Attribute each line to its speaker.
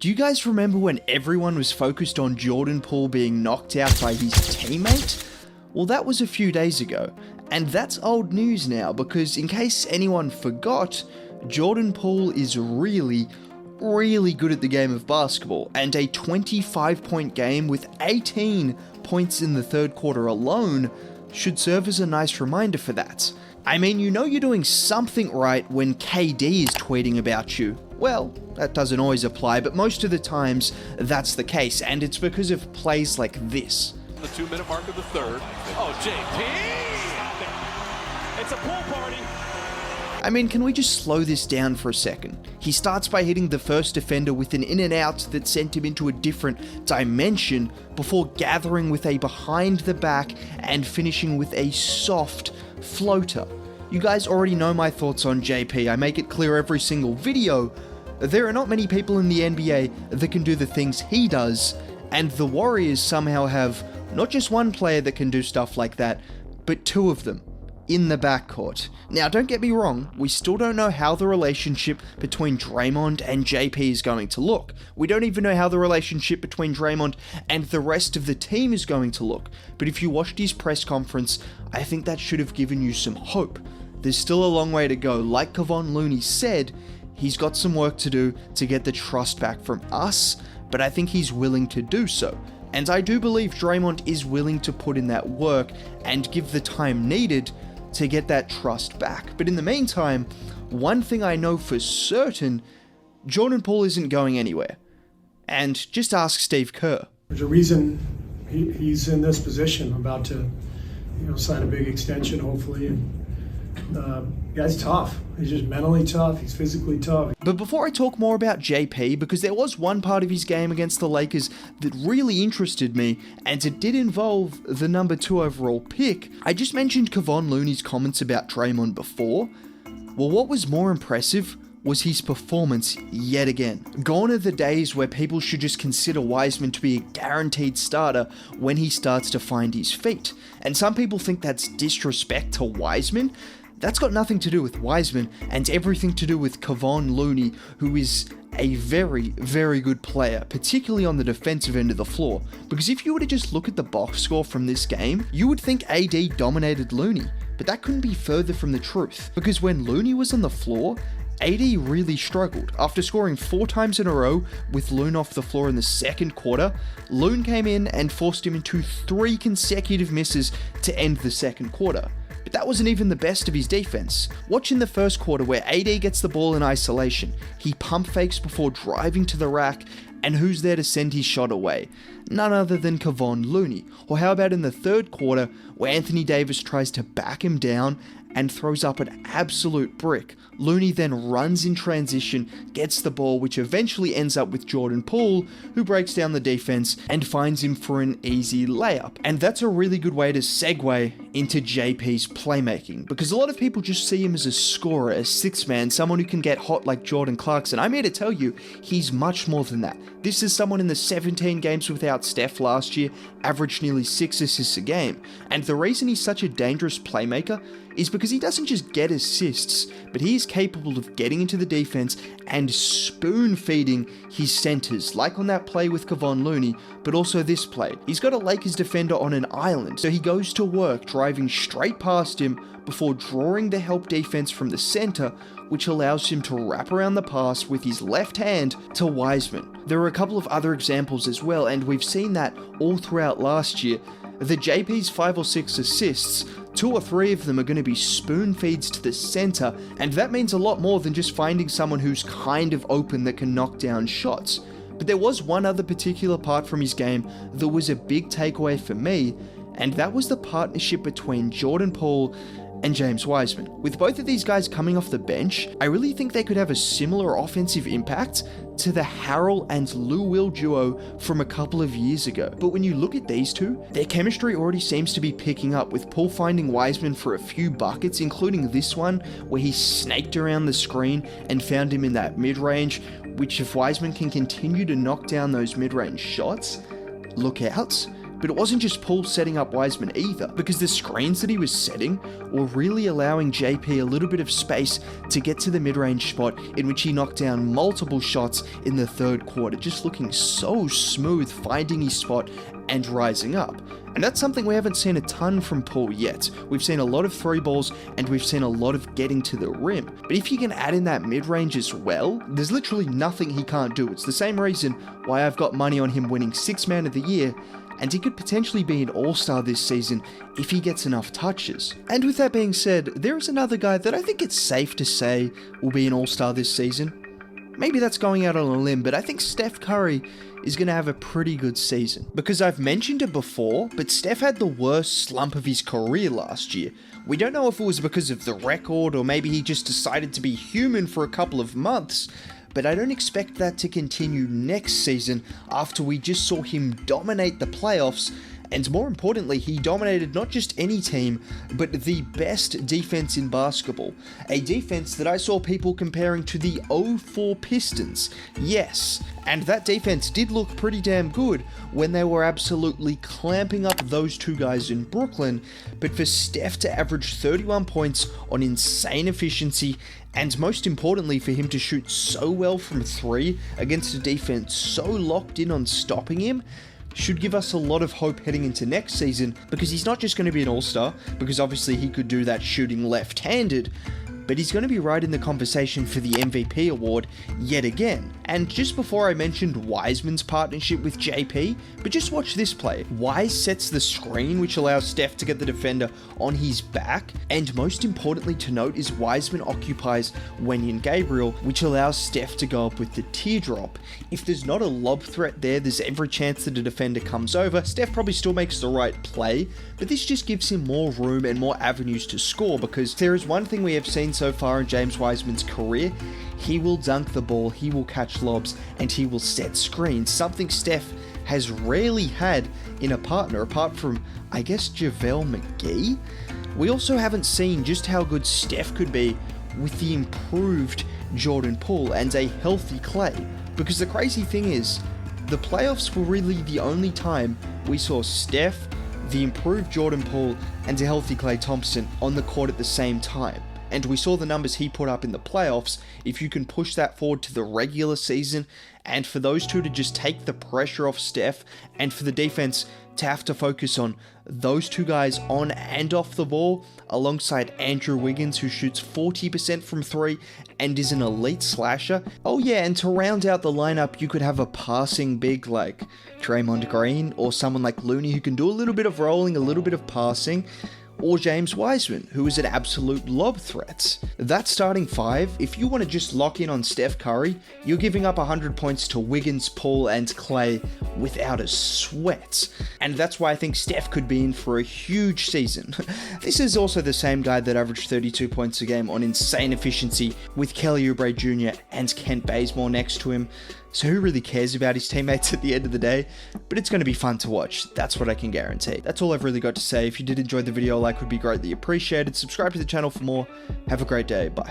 Speaker 1: Do you guys remember when everyone was focused on Jordan Poole being knocked out by his teammate? Well, that was a few days ago, and that's old news now because in case anyone forgot, Jordan Poole is really good at the game of basketball, and a 25-point game with 18 points in the third quarter alone should serve as a nice reminder for that. I mean, you know you're doing something right when KD is tweeting about you. Well, that doesn't always apply, but most of the times that's the case, and it's because of plays like this.
Speaker 2: The 2-minute mark of the third. Oh, JP! It's a pool party.
Speaker 1: I mean, can we just slow this down for a second? He starts by hitting the first defender with an in and out that sent him into a different dimension before gathering with a behind the back and finishing with a soft floater. You guys already know my thoughts on JP. I make it clear every single video. There are not many people in the NBA that can do the things he does, and the Warriors somehow have not just one player that can do stuff like that, but two of them in the backcourt. Now, don't get me wrong, we still don't know how the relationship between Draymond and JP is going to look. We don't even know how the relationship between Draymond and the rest of the team is going to look. But if you watched his press conference, I think that should have given you some hope. There's still a long way to go. Like Kevon Looney said, he's got some work to do to get the trust back from us, but I think he's willing to do so. And I do believe Draymond is willing to put in that work and give the time needed to get that trust back. But in the meantime, one thing I know for certain, Jordan Poole isn't going anywhere. And just ask Steve Kerr.
Speaker 3: There's a reason he's in this position, about to, sign a big extension, hopefully. And guy's tough. He's just mentally tough. He's physically tough.
Speaker 1: But before I talk more about JP, because there was one part of his game against the Lakers that really interested me, and it did involve the number 2 overall pick. I just mentioned Kevon Looney's comments about Draymond before. Well, what was more impressive was his performance yet again. Gone are the days where people should just consider Wiseman to be a guaranteed starter when he starts to find his feet. And some people think that's disrespect to Wiseman. That's got nothing to do with Wiseman and everything to do with Kevon Looney, who is a very good player, particularly on the defensive end of the floor. Because if you were to just look at the box score from this game, you would think AD dominated Looney, but that couldn't be further from the truth. Because when Looney was on the floor, AD really struggled. After scoring 4 times in a row with Loon off the floor in the second quarter, Loon came in and forced him into 3 consecutive misses to end the second quarter. But that wasn't even the best of his defense. Watch in the first quarter where AD gets the ball in isolation. He pump fakes before driving to the rack, and who's there to send his shot away? None other than Kevon Looney. Or how about in the third quarter where Anthony Davis tries to back him down and throws up an absolute brick. Looney then runs in transition, gets the ball, which eventually ends up with Jordan Poole, who breaks down the defense and finds him for an easy layup. And that's a really good way to segue into JP's playmaking, because a lot of people just see him as a scorer, a sixth man, someone who can get hot like Jordan Clarkson. I'm here to tell you, he's much more than that. This is someone in the 17 games without Steph last year, averaged nearly 6 assists a game. And the reason he's such a dangerous playmaker is because he doesn't just get assists, but he is capable of getting into the defense and spoon-feeding his centers, like on that play with Kevon Looney, but also this play. He's got a Lakers defender on an island, so he goes to work driving straight past him before drawing the help defense from the center, which allows him to wrap around the pass with his left hand to Wiseman. There are a couple of other examples as well, and we've seen that all throughout last year. The JP's 5 or 6 assists, 2 or 3 of them are going to be spoon feeds to the center, and that means a lot more than just finding someone who's kind of open that can knock down shots. But there was one other particular part from his game that was a big takeaway for me, and that was the partnership between Jordan Poole and James Wiseman. With both of these guys coming off the bench, I really think they could have a similar offensive impact to the Harrell and Lou Will duo from a couple of years ago. But when you look at these two, their chemistry already seems to be picking up, with Poole finding Wiseman for a few buckets, including this one where he snaked around the screen and found him in that mid-range, which if Wiseman can continue to knock down those mid-range shots, look out. But it wasn't just Poole setting up Wiseman either, because the screens that he was setting were really allowing JP a little bit of space to get to the mid-range spot, in which he knocked down multiple shots in the third quarter, just looking so smooth, finding his spot and rising up. And that's something we haven't seen a ton from Poole yet. We've seen a lot of three balls and we've seen a lot of getting to the rim. But if you can add in that mid-range as well, there's literally nothing he can't do. It's the same reason why I've got money on him winning 6th Man of the Year, and he could potentially be an all-star this season if he gets enough touches. And with that being said, there is another guy that I think it's safe to say will be an all-star this season. Maybe that's going out on a limb, but I think Steph Curry is going to have a pretty good season. Because I've mentioned it before, but Steph had the worst slump of his career last year. We don't know if it was because of the record or maybe he just decided to be human for a couple of months, but I don't expect that to continue next season after we just saw him dominate the playoffs. And more importantly, he dominated not just any team, but the best defense in basketball. A defense that I saw people comparing to the 04 Pistons. Yes, and that defense did look pretty damn good when they were absolutely clamping up those two guys in Brooklyn. But for Steph to average 31 points on insane efficiency, and most importantly for him to shoot so well from three against a defense so locked in on stopping him, should give us a lot of hope heading into next season, because he's not just going to be an all-star, because obviously he could do that shooting left-handed, but he's going to be right in the conversation for the MVP award yet again. And just before I mentioned Wiseman's partnership with JP, but just watch this play. Wise sets the screen, which allows Steph to get the defender on his back, and most importantly to note is Wiseman occupies Wenyen Gabriel, which allows Steph to go up with the teardrop. If there's not a lob threat there, there's every chance that a defender comes over. Steph probably still makes the right play, but this just gives him more room and more avenues to score, because there is one thing we have seen so far in James Wiseman's career: he will dunk the ball, he will catch lobs, and he will set screens, something Steph has rarely had in a partner, apart from, I guess, JaVale McGee. We also haven't seen just how good Steph could be with the improved Jordan Poole and a healthy Clay, because the crazy thing is, the playoffs were really the only time we saw Steph, the improved Jordan Poole, and a healthy Klay Thompson on the court at the same time. And we saw the numbers he put up in the playoffs. If you can push that forward to the regular season, and for those two to just take the pressure off Steph, and for the defense to have to focus on those two guys on and off the ball, alongside Andrew Wiggins, who shoots 40% from three and is an elite slasher. Oh yeah, and to round out the lineup, you could have a passing big like Draymond Green, or someone like Looney who can do a little bit of rolling, a little bit of passing, or James Wiseman, who is an absolute lob threat. That starting five, if you want to just lock in on Steph Curry, you're giving up 100 points to Wiggins, Poole, and Clay without a sweat. And that's why I think Steph could be in for a huge season. This is also the same guy that averaged 32 points a game on insane efficiency, with Kelly Oubre Jr. and Kent Bazemore next to him. So who really cares about his teammates at the end of the day? But it's going to be fun to watch, that's what I can guarantee. That's all I've really got to say. If you did enjoy the video, a like would be greatly appreciated. Subscribe to the channel for more. Have a great day, bye.